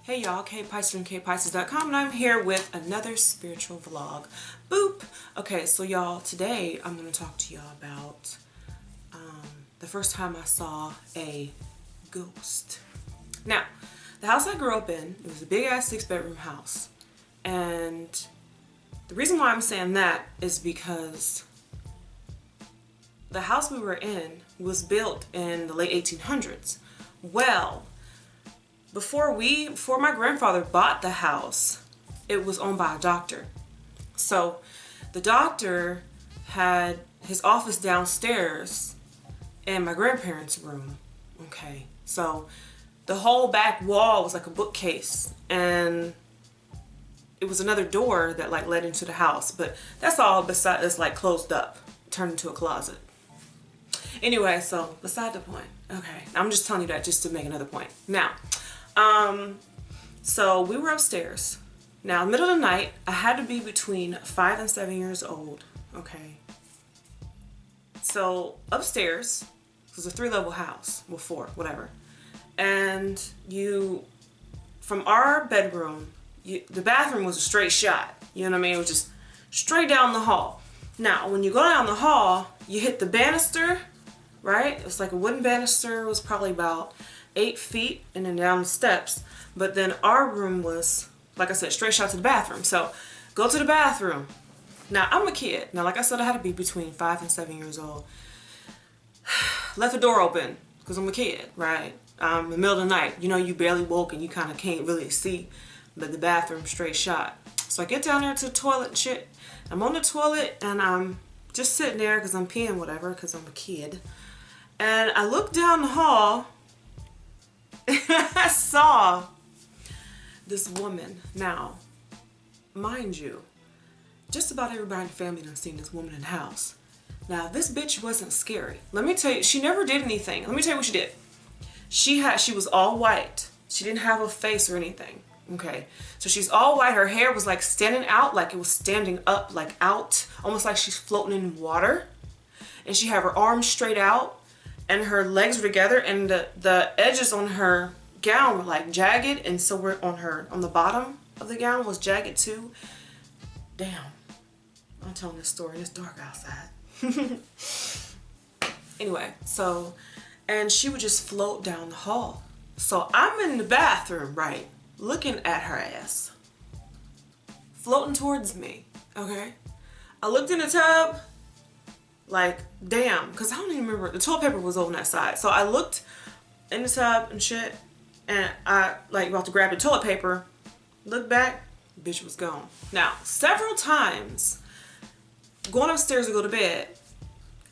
Hey y'all, Pisces from KPisces.com, and I'm here with another spiritual vlog. Boop! Okay, so y'all, today I'm going to talk to y'all about the first time I saw a ghost. Now, the house I grew up in, it was a big ass 6-bedroom house. And the reason why I'm saying that is because the house we were in was built in the late 1800s. Well, before my grandfather bought the house, it was owned by a doctor. So the doctor had his office downstairs in my grandparents' room. Okay, so the whole back wall was like a bookcase, and it was another door that like led into the house, but that's all besides, it's like closed up, turned into a closet. Anyway, so beside the point. Okay, I'm just telling you that just to make another point. Now, so we were upstairs. Now, middle of the night, I had to be between 5 and 7 years old. Okay. So upstairs, it was a 3-level house, well 4, whatever. And from our bedroom, the bathroom was a straight shot. You know what I mean? It was just straight down the hall. Now, when you go down the hall, you hit the banister, right? It was like a wooden banister. It was probably about 8 feet, and then down the steps. But then our room was, like I said, straight shot to the bathroom. So go to the bathroom. Now, I'm a kid. Now, like I said, I had to be between 5 and 7 years old. Left the door open because I'm a kid, right? In the middle of the night, you know, you barely woke and you kind of can't really see, but the bathroom straight shot. So I get down there to the toilet and shit. I'm on the toilet and I'm just sitting there because I'm peeing, whatever, because I'm a kid. And I look down the hall and I saw this woman. Now, mind you, just about everybody in the family done seen this woman in the house. Now, this bitch wasn't scary. Let me tell you, she never did anything. Let me tell you what she did. She was all white. She didn't have a face or anything. Okay, so she's all white. Her hair was like standing out, like it was standing up, like out, almost like she's floating in water. And she had her arms straight out, and her legs were together, and the edges on her gown were like jagged, and so we're on the bottom of the gown was jagged too. Damn, I'm telling this story and it's dark outside. Anyway, so, and she would just float down the hall. So I'm in the bathroom, right, looking at her ass floating towards me. Okay, I looked in the tub like, damn, because I don't even remember, the toilet paper was on that side. So I looked in the tub and shit, and I like about to grab the toilet paper, look back, bitch was gone. Now, several times going upstairs to go to bed,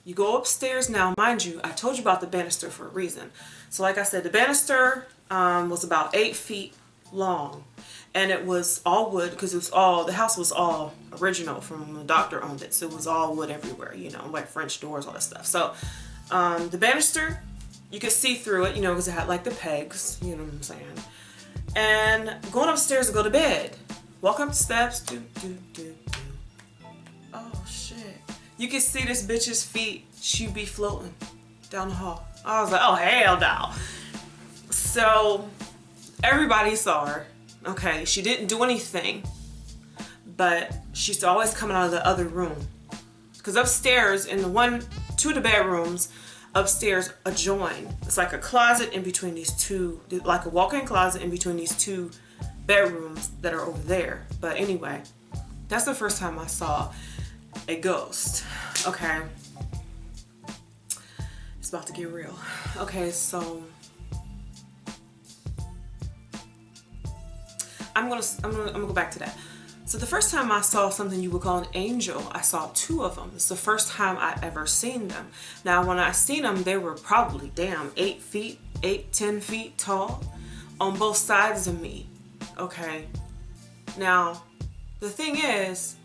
you go upstairs. Now, mind you, I told you about the banister for a reason. So like I said, the banister was about 8 feet long, and it was all wood because the house was all original from when the doctor owned it. So it was all wood everywhere, you know, like French doors, all that stuff. So the banister, you could see through it, you know, because it had like the pegs, you know what I'm saying. And going upstairs to go to bed, walk up the steps, oh shit. You could see this bitch's feet. She'd be floating down the hall. I was like, oh hell no. So everybody saw her. Okay, she didn't do anything, but she's always coming out of the other room. Because upstairs, in two of the bedrooms, upstairs adjoin. It's like a closet in between these two, like a walk-in closet in between these 2 bedrooms that are over there. But anyway, that's the first time I saw a ghost. Okay, it's about to get real. Okay, so I'm gonna go back to that. So the first time I saw something you would call an angel, I saw 2 of them. It's the first time I ever seen them. Now, when I seen them, they were probably, 10 feet tall on both sides of me. Okay. Now, the thing is,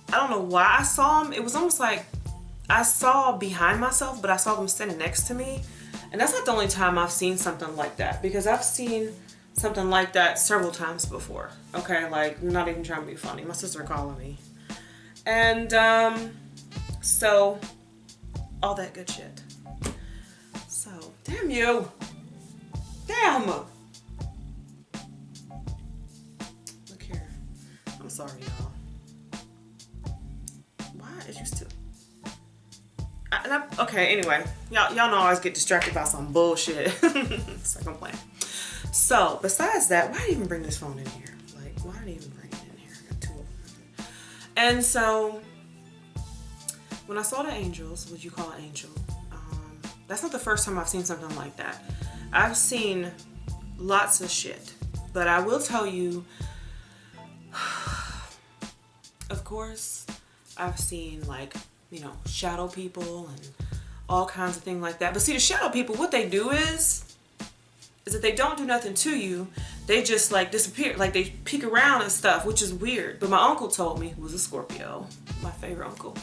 I don't know why I saw them. It was almost like I saw behind myself, but I saw them standing next to me. And that's not the only time I've seen something like that, because I've seen something like that several times before. Okay, like, I'm not even trying to be funny. My sister calling me. And so all that good shit. So damn you. Damn. sorry, y'all. Why is you still... okay, anyway. Y'all know I always get distracted by some bullshit. It's like I'm playing. So, besides that, why did I even bring this phone in here? Like, why did I even bring it in here? I got two of them. And so, when I saw the angels, what you call an angel, that's not the first time I've seen something like that. I've seen lots of shit. But I will tell you, of course, I've seen like, you know, shadow people and all kinds of things like that. But see, the shadow people, what they do is that they don't do nothing to you. They just like disappear, like they peek around and stuff, which is weird. But my uncle told me, who was a Scorpio, my favorite uncle.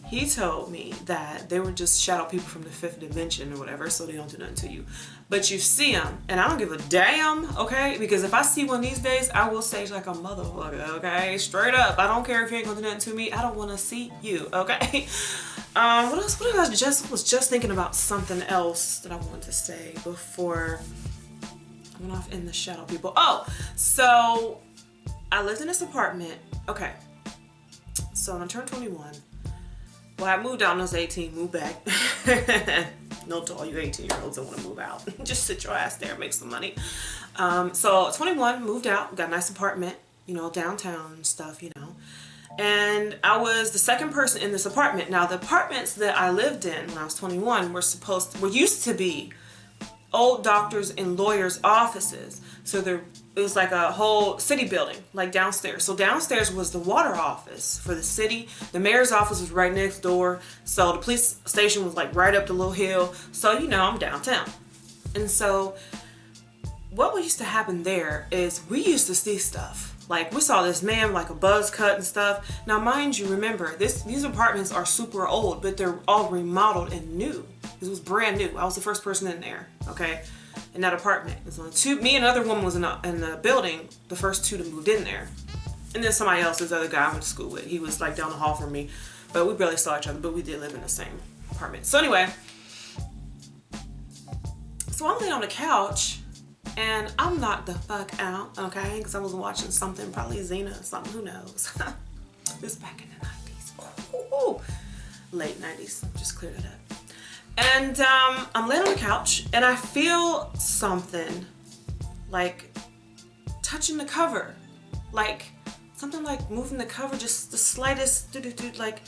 He told me that they were just shadow people from the 5th dimension or whatever, so they don't do nothing to you. But you see them, and I don't give a damn, okay? Because if I see one these days, I will say like a motherfucker, okay? Straight up. I don't care if you ain't gonna do nothing to me. I don't want to see you, okay? What else? What else? I was just thinking about something else that I wanted to say before I went off in the shadow people. Oh, so I lived in this apartment. Okay. So when I turned 21, well, I moved out when I was 18, moved back. Note to all you 18-year-olds that want to move out. Just sit your ass there and make some money. So 21, moved out, got a nice apartment, you know, downtown and stuff, you know. And I was the second person in this apartment. Now, the apartments that I lived in when I was 21 were used to be old doctors and lawyers' offices. So it was like a whole city building, like downstairs. So downstairs was the water office for the city. The mayor's office was right next door. So the police station was like right up the little hill. So, you know, I'm downtown. And so what used to happen there is we used to see stuff. Like we saw this man like a buzz cut and stuff. Now, mind you, remember, these apartments are super old, but they're all remodeled and new. This was brand new. I was the first person in there, okay? In that apartment. And so me and another woman was in the building, the first two that moved in there. And then somebody else, this other guy I went to school with, he was like down the hall from me, but we barely saw each other, but we did live in the same apartment. So anyway, so I'm laying on the couch and I'm knocked the fuck out, okay? Because I was watching something, probably Xena or something, who knows? This back in the 90s. Ooh, late 90s, just clear that up. And I'm laying on the couch and I feel something like touching the cover, like something like moving the cover, just the slightest, like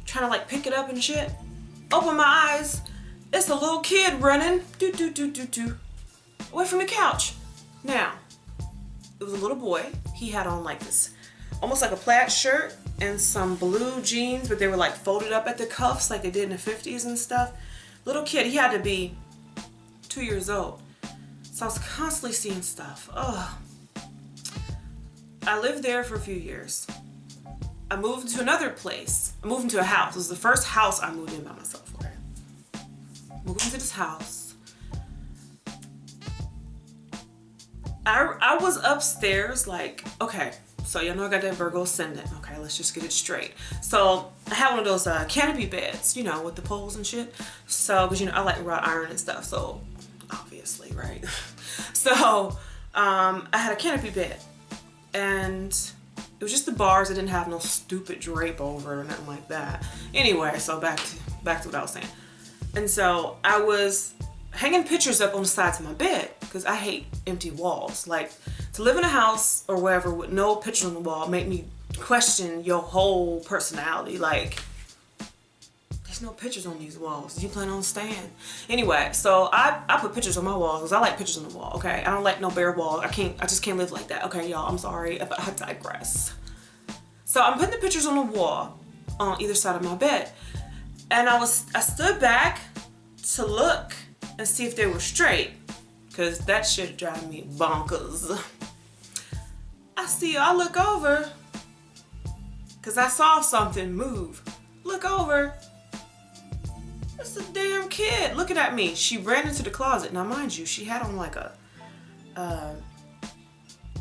trying to like pick it up and shit. Open my eyes, it's a little kid running, away from the couch. Now, it was a little boy. He had on like this, almost like a plaid shirt and some blue jeans, but they were like folded up at the cuffs like they did in the 50s and stuff. Little kid, he had to be 2 years old. So I was constantly seeing stuff. Ugh. I lived there for a few years. I moved to another place. I moved into a house. It was the first house I moved in by myself, okay? Moved into this house. I was upstairs like, okay, so y'all know I got that Virgo ascendant. Okay, let's just get it straight. So I had one of those canopy beds, you know, with the poles and shit. So, because, you know, I like wrought iron and stuff. So, obviously, right? So, I had a canopy bed. And it was just the bars. It didn't have no stupid drape over it or nothing like that. Anyway, so back to what I was saying. And so I was hanging pictures up on the sides of my bed because I hate empty walls. Like, to live in a house or wherever with no picture on the wall make me question your whole personality. Like, there's no pictures on these walls. You plan on staying? Anyway, so I put pictures on my walls because I like pictures on the wall, okay? I don't like no bare wall. I just can't live like that. Okay, y'all, I'm sorry if I digress. So I'm putting the pictures on the wall on either side of my bed. And I stood back to look and see if they were straight, because that shit drive me bonkers. I look over, because I saw something move. Look over. It's a damn kid looking at me. She ran into the closet. Now, mind you, she had on like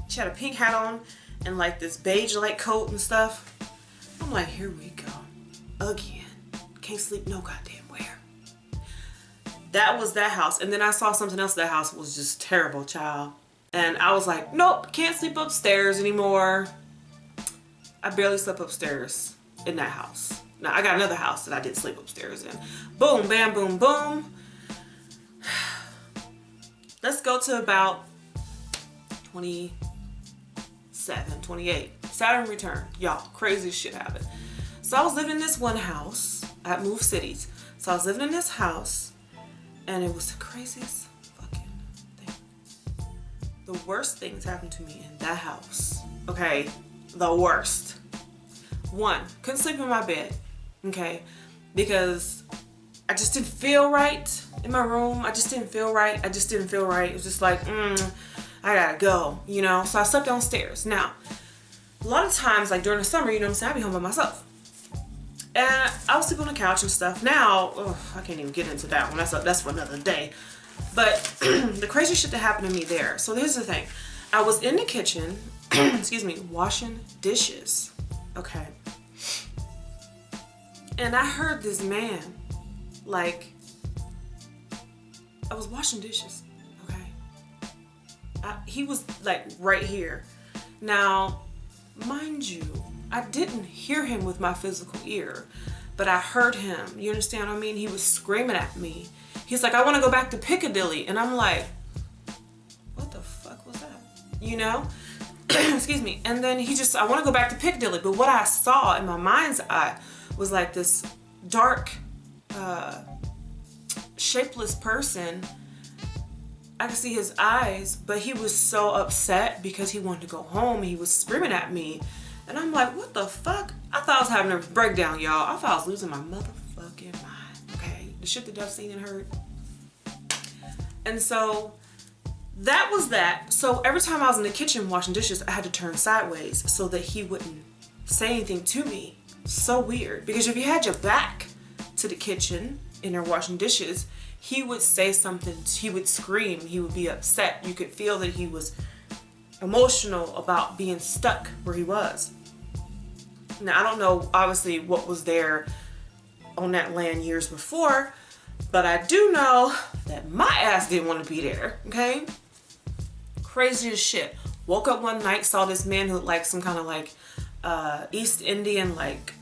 she had a pink hat on and like this beige light coat and stuff. I'm like, here we go. Again. Can't sleep no goddamn where. That was that house. And then I saw something else. That house was just terrible, child. And I was like, nope, can't sleep upstairs anymore. I barely slept upstairs in that house. Now, I got another house that I did sleep upstairs in. Boom, bam, boom, boom. Let's go to about 27, 28. Saturn return. Y'all, crazy shit happened. So I was living in this one house. I had moved cities. So I was living in this house, and it was the craziest fucking thing. The worst things happened to me in that house. Okay? The worst. One, couldn't sleep in my bed. Okay? Because I just didn't feel right in my room. I just didn't feel right. It was just like, I gotta go, you know? So I slept downstairs. Now, a lot of times, like during the summer, you know what I'm saying, I'd be home by myself. And I was sleeping on the couch and stuff. Now, I can't even get into that one. That's for another day. But the crazy shit that happened to me there. So here's the thing. I was in the kitchen, excuse me, washing dishes. Okay. And I heard this man, like, I was washing dishes. Okay. He was like right here. Now, mind you, I didn't hear him with my physical ear, but I heard him. You understand what I mean? He was screaming at me. He's like, I want to go back to Piccadilly. And I'm like, what the fuck was that? You know? Excuse me. And then I want to go back to Piccadilly. But what I saw in my mind's eye was like this dark, shapeless person. I could see his eyes, but he was so upset because he wanted to go home. He was screaming at me. And I'm like, what the fuck? I thought I was having a breakdown, y'all. I thought I was losing my motherfucking mind, okay? The shit that I've seen and heard. And so that was that. So every time I was in the kitchen washing dishes, I had to turn sideways so that he wouldn't say anything to me. So weird. Because if you had your back to the kitchen and you're washing dishes, he would say something, he would scream, he would be upset. You could feel that he was emotional about being stuck where he was. Now, I don't know, obviously, what was there on that land years before, but I do know that my ass didn't want to be there, okay? Crazy as shit. Woke up one night, saw this man who looked like some kind of like East Indian, like,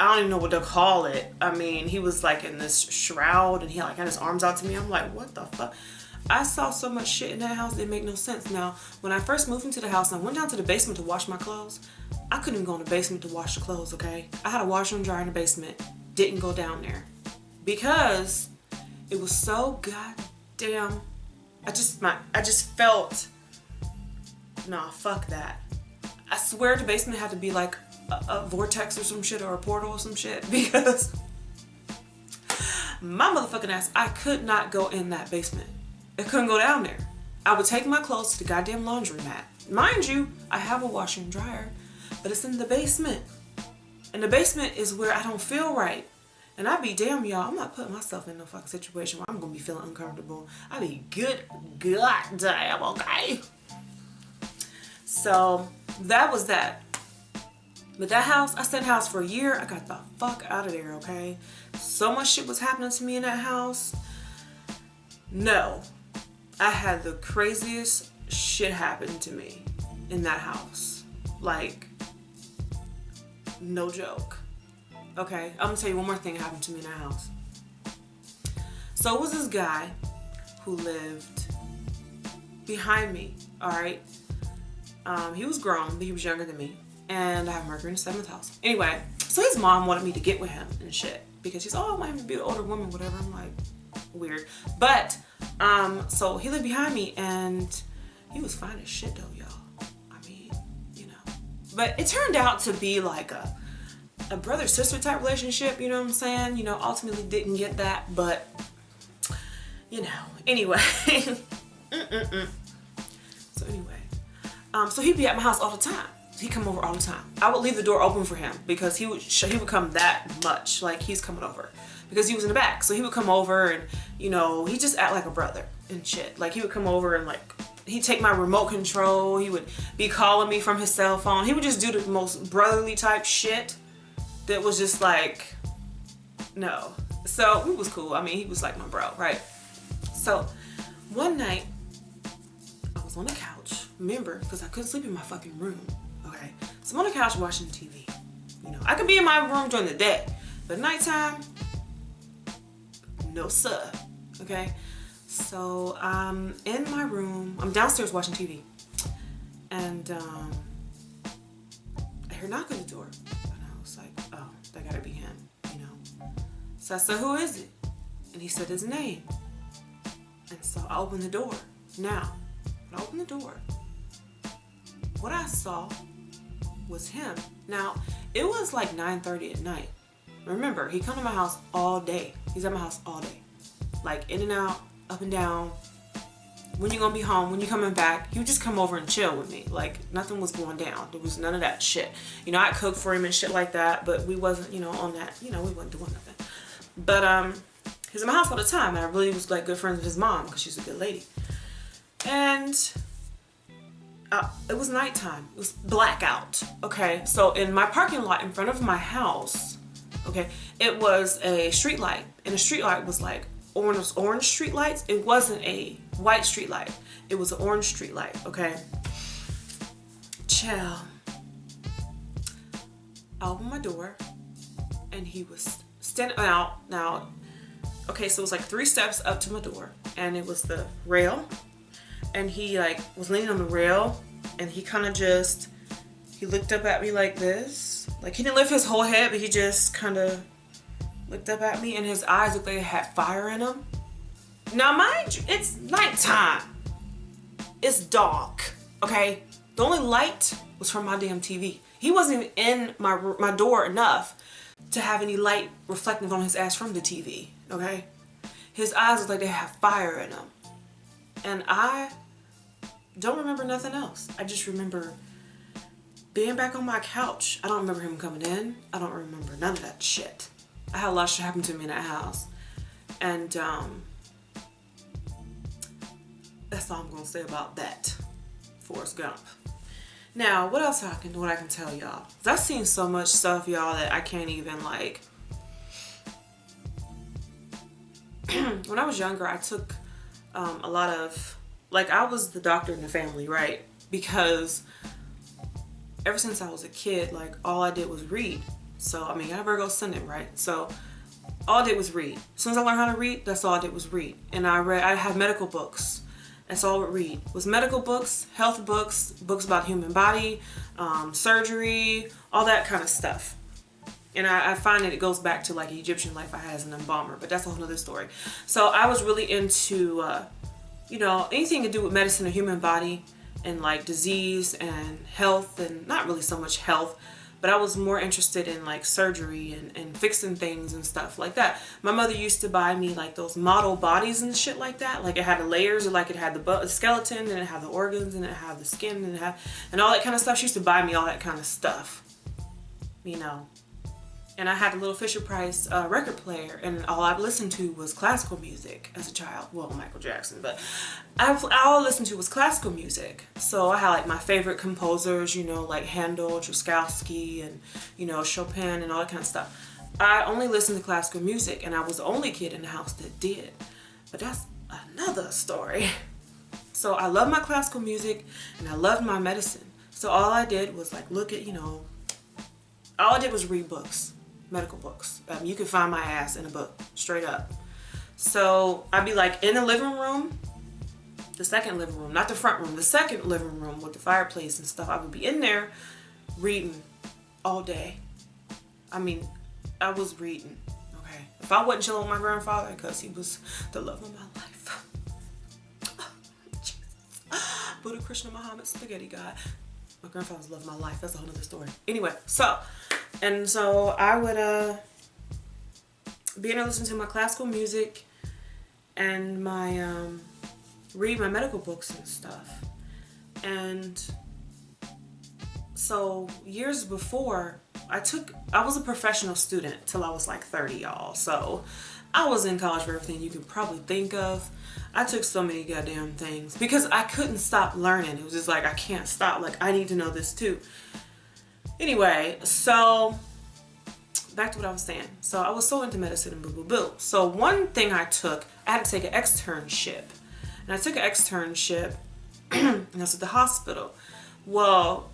I don't even know what to call it. I mean, he was like in this shroud and he like had his arms out to me. I'm like, what the fuck? I saw so much shit in that house, it didn't make no sense. Now, when I first moved into the house and I went down to the basement to wash my clothes, I couldn't even go in the basement to wash the clothes, okay? I had a washer and dryer in the basement, didn't go down there. Because it was so goddamn, I just felt, nah, fuck that. I swear the basement had to be like a vortex or some shit or a portal or some shit because my motherfucking ass, I could not go in that basement. I couldn't go down there. I would take my clothes to the goddamn laundromat. Mind you, I have a washer and dryer, but it's in the basement. And the basement is where I don't feel right. And I be damn, y'all, I'm not putting myself in no fucking situation where I'm gonna be feeling uncomfortable. I be good goddamn, okay? So that was that. But that house, I stayed in the house for a year. I got the fuck out of there, okay? So much shit was happening to me in that house. No. I had the craziest shit happen to me in that house. Like, no joke. Okay, I'm gonna tell you one more thing happened to me in that house. So it was this guy who lived behind me, all right? He was grown, but he was younger than me. And I have Mercury in the 7th house. Anyway, so his mom wanted me to get with him and shit. Because she's, oh, I want him to be an older woman, whatever. I'm like, weird. But, so he lived behind me and he was fine as shit though, y'all. I mean, you know. But it turned out to be like a brother-sister type relationship, you know what I'm saying? You know, ultimately didn't get that, but, you know. Anyway. So anyway. So he'd be at my house all the time. He'd come over all the time. I would leave the door open for him because he would come that much, like he's coming over because he was in the back. So he would come over and, you know, he just act like a brother and shit. Like he would come over and like, he'd take my remote control. He would be calling me from his cell phone. He would just do the most brotherly type shit that was just like, no. So it was cool. I mean, he was like my bro, right? So one night I was on the couch remember, because I couldn't sleep in my fucking room, okay? So I'm on the couch watching TV. You know, I could be in my room during the day, but nighttime, no sir, okay? So I'm in my room, I'm downstairs watching TV, and I heard a knock on the door, and I was like, oh, that gotta be him, you know? So I said, who is it? And he said his name. And so I opened the door. Now, when I opened the door, what I saw was him. Now, it was like 9:30 at night. Remember, he come to my house all day. He's at my house all day. Like in and out, up and down. When you gonna be home? When you coming back? He would just come over and chill with me. Like nothing was going down. There was none of that shit. You know, I cooked for him and shit like that, but we wasn't, you know, on that, you know, we wasn't doing nothing. But he's in my house all the time, and I really was like good friends with his mom because she's a good lady. And it was nighttime. It was blackout. Okay, so in my parking lot in front of my house, okay, it was a street light, and the street light was like orange street lights. It wasn't a white street light. It was an orange street light. Okay, chill. I opened my door, and he was standing out now. Okay, so it was like 3 steps up to my door, and it was the rail, and he like was leaning on the rail, and he kind of just, he looked up at me like this, like he didn't lift his whole head, but he just kind of looked up at me, and his eyes looked like they had fire in them. Now mind you, it's nighttime, it's dark, okay? The only light was from my damn TV. He wasn't even in my door enough to have any light reflecting on his ass from the TV, okay? His eyes look like they have fire in them. And I don't remember nothing else. I just remember being back on my couch. I don't remember him coming in. I don't remember none of that shit. I had a lot of shit happen to me in that house. And that's all I'm gonna say about that. Forrest Gump. Now, what else I can tell y'all? I've seen so much stuff, y'all, that I can't even like. When I was younger, I took a lot of, like, I was the doctor in the family, right? Because ever since I was a kid, like, all I did was read. So, I mean, I have Virgo Ascendant, right? So, all I did was read. As soon as I learned how to read, that's all I did was read. And I have medical books. That's all I would read. Was medical books, health books, books about human body, surgery, all that kind of stuff. And I find that it goes back to like Egyptian life I had as an embalmer, but that's a whole other story. So I was really into, you know, anything to do with medicine, the human body, and like disease and health, and not really so much health, but I was more interested in like surgery and fixing things and stuff like that. My mother used to buy me like those model bodies and shit like that. Like it had the layers, or like it had the skeleton, and it had the organs, and it had the skin, and all that kind of stuff. She used to buy me all that kind of stuff, you know. And I had a little Fisher-Price record player, and all I listened to was classical music as a child. Well, Michael Jackson, but all I listened to was classical music. So I had like my favorite composers, you know, like Handel, Tchaikovsky, and, you know, Chopin, and all that kind of stuff. I only listened to classical music, and I was the only kid in the house that did. But that's another story. So I love my classical music, and I loved my medicine. So all I did was like look at, you know, all I did was read books. Medical books. You can find my ass in a book, straight up. So I'd be like in the living room, the second living room, not the front room, the second living room with the fireplace and stuff. I would be in there reading all day. I mean, I was reading, okay? If I wasn't chilling with my grandfather, because he was the love of my life. Buddha, Krishna, Muhammad, spaghetti god. My grandfather's love of my life. That's a whole other story. Anyway, so I would be in there listening to my classical music and my read my medical books and stuff. And so years before, I was a professional student till I was like 30, y'all. So I was in college for everything you could probably think of. I took so many goddamn things because I couldn't stop learning. It was just like, I can't stop. Like, I need to know this too. Anyway, so back to what I was saying. So I was so into medicine and boo boo boo. So one thing I had to take an externship. And I took an externship And I was at the hospital. Well,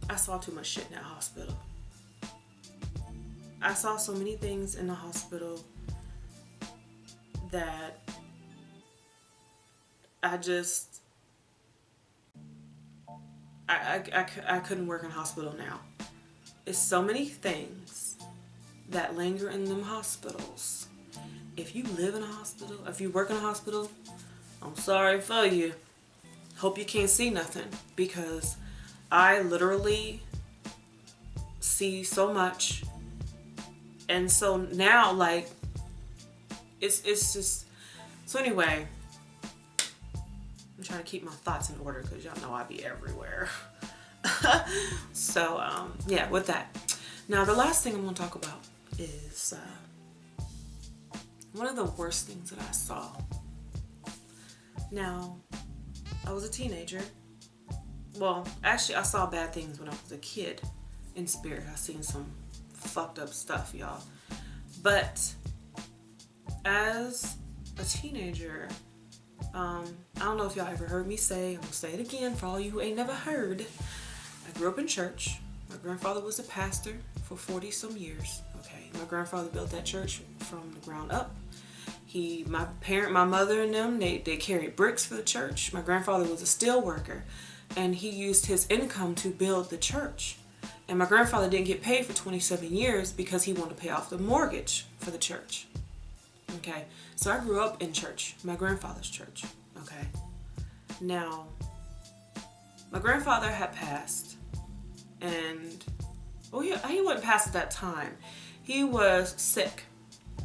I saw too much shit in that hospital. I saw so many things in the hospital that I just, I couldn't work in a hospital now. It's so many things that linger in them hospitals. If you live in a hospital, if you work in a hospital, I'm sorry for you. Hope you can't see nothing, because I literally see so much. And so now, like, it's just, so anyway, I'm trying to keep my thoughts in order because y'all know I be everywhere. So, yeah, with that. Now, the last thing I'm going to talk about is one of the worst things that I saw. Now, I was a teenager. Well, actually, I saw bad things when I was a kid in spirit. I seen some fucked up stuff, y'all. But as a teenager, I don't know if y'all ever heard me say, I'm gonna say it again for all you who ain't never heard. I grew up in church. My grandfather was a pastor for 40 some years. Okay, my grandfather built that church from the ground up. My mother and them, they carried bricks for the church. My grandfather was a steel worker, and he used his income to build the church. And my grandfather didn't get paid for 27 years because he wanted to pay off the mortgage for the church. Okay, so I grew up in church, my grandfather's church. Okay, now my grandfather had passed, and he wasn't passed at that time. He was sick.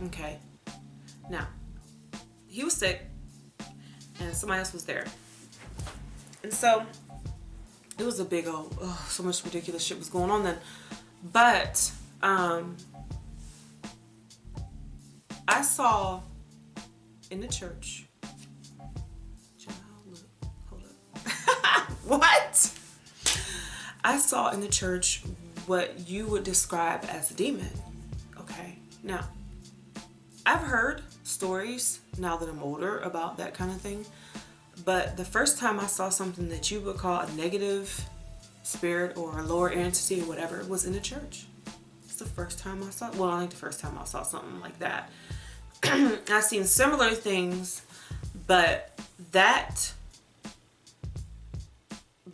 Okay, now he was sick, and somebody else was there, and so it was a big old, so much ridiculous shit was going on then. But I saw in the church, hold up. What? I saw in the church what you would describe as a demon. Okay, now I've heard stories now that I'm older about that kind of thing. But the first time I saw something that you would call a negative spirit or a lower entity or whatever was in a church. It's the first time I saw, well, I think the first time I saw something like that. I've seen similar things, but that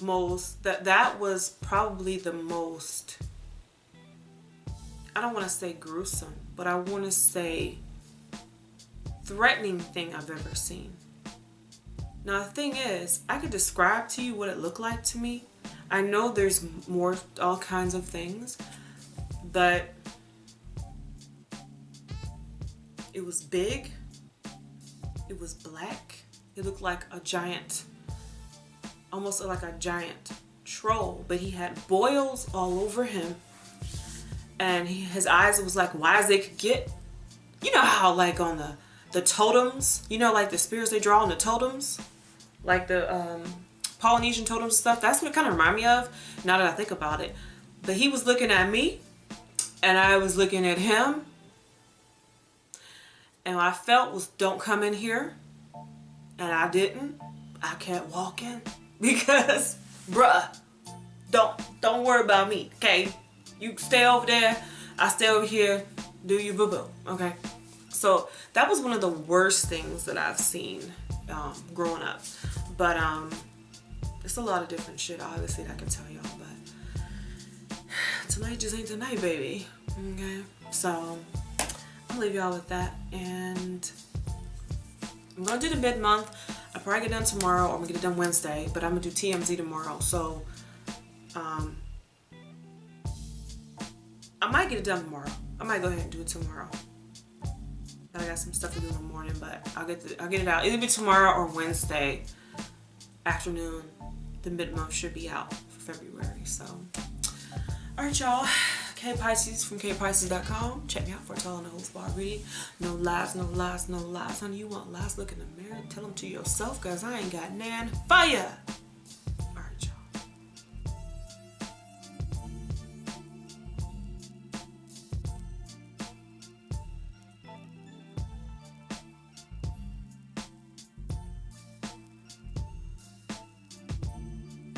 was probably the most, I don't want to say gruesome, but I want to say threatening thing I've ever seen. Now, the thing is, I could describe to you what it looked like to me. I know there's more, all kinds of things, but it was big, it was black, it looked like a giant, almost like a giant troll, but he had boils all over him, and his eyes was like wide as they could get. You know how, like, on the totems, you know, like the spirits they draw on the totems, like the Polynesian totems and stuff. That's what it kind of reminded me of, now that I think about it. But he was looking at me, and I was looking at him, and what I felt was, don't come in here. And I didn't. I kept walking because, bruh, don't worry about me, okay? You stay over there, I stay over here, do your boo-boo, okay? So that was one of the worst things that I've seen growing up. But it's a lot of different shit, obviously, that I can tell y'all, but tonight just ain't tonight, baby, okay? So I'll leave y'all with that, and I'm gonna do the mid-month. I'll probably get it done tomorrow, or I'm gonna get it done Wednesday, but I'm gonna do TMZ tomorrow, so I might get it done tomorrow. I might go ahead and do it tomorrow. I got some stuff to do in the morning, but I'll get it out. It'll be tomorrow or Wednesday afternoon. The mid-month should be out for February, so. All right, y'all. K Pisces from kpisces.com. Check me out for a tell on the whole spot reading. No lies, no lies, no lies. Honey, you want lies? Look in the mirror. Tell them to yourself, because I ain't got nan fire.